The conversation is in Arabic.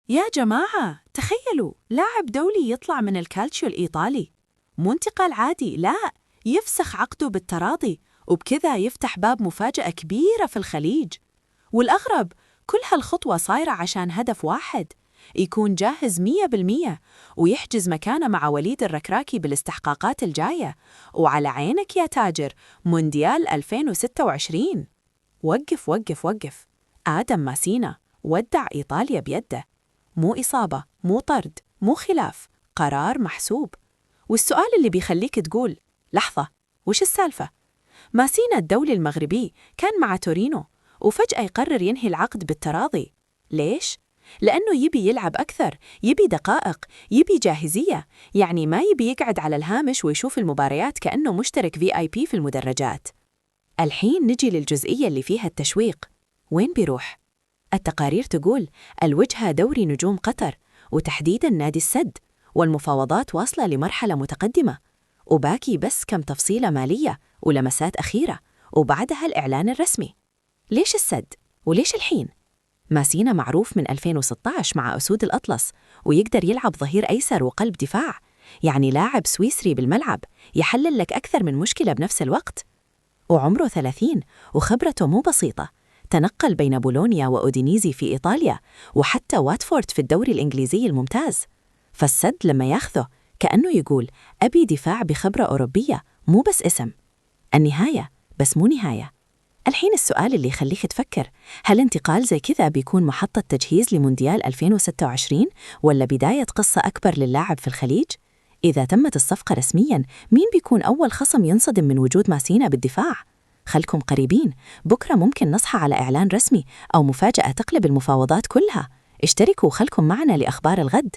يا جماعة تخيلوا لاعب دولي يطلع من الكالتشيو الإيطالي، مو انتقال عادي، لا، يفسخ عقده بالتراضي، وبكذا يفتح باب مفاجأة كبيرة في الخليج. والأغرب كل هالخطوة صايرة عشان هدف واحد، يكون جاهز 100% ويحجز مكانه مع وليد الركراكي بالاستحقاقات الجاية. وعلى عينك يا تاجر، مونديال 2026. وقف وقف وقف، آدم ماسينا ودع إيطاليا بيده، مو إصابة، مو طرد، مو خلاف، قرار محسوب. والسؤال اللي بيخليك تقول لحظة، وش السالفة؟ ماسينا الدولي المغربي كان مع تورينو، وفجأة يقرر ينهي العقد بالتراضي. ليش؟ لأنه يبي يلعب أكثر، يبي دقائق، يبي جاهزية، يعني ما يبي يقعد على الهامش ويشوف المباريات كأنه مشترك VIP في المدرجات. الحين نجي للجزئية اللي فيها التشويق. وين بيروح؟ التقارير تقول الوجهة دوري نجوم قطر، وتحديداً نادي السد، والمفاوضات واصلة لمرحلة متقدمة، وباقي بس كم تفصيلة مالية ولمسات أخيرة، وبعدها الإعلان الرسمي. ليش السد؟ وليش الحين؟ ماسينا معروف من 2016 مع أسود الأطلس، ويقدر يلعب ظهير أيسر وقلب دفاع، يعني لاعب سويسري بالملعب يحلل لك أكثر من مشكلة بنفس الوقت. وعمره 30 وخبرته مو بسيطة، تنقل بين بولونيا وأودينيزي في إيطاليا، وحتى واتفورد في الدوري الإنجليزي الممتاز. فالسد لما ياخذه كأنه يقول أبي دفاع بخبرة أوروبية، مو بس اسم. النهاية بس مو نهاية. الحين السؤال اللي يخليك تفكر، هل انتقال زي كذا بيكون محطة تجهيز لمونديال 2026 ولا بداية قصة أكبر للاعب في الخليج؟ إذا تمت الصفقة رسمياً، مين بيكون أول خصم ينصدم من وجود ماسينا بالدفاع؟ خلكم قريبين، بكرة ممكن نصحى على إعلان رسمي أو مفاجأة تقلب المفاوضات كلها. اشتركوا وخلكم معنا لأخبار الغد.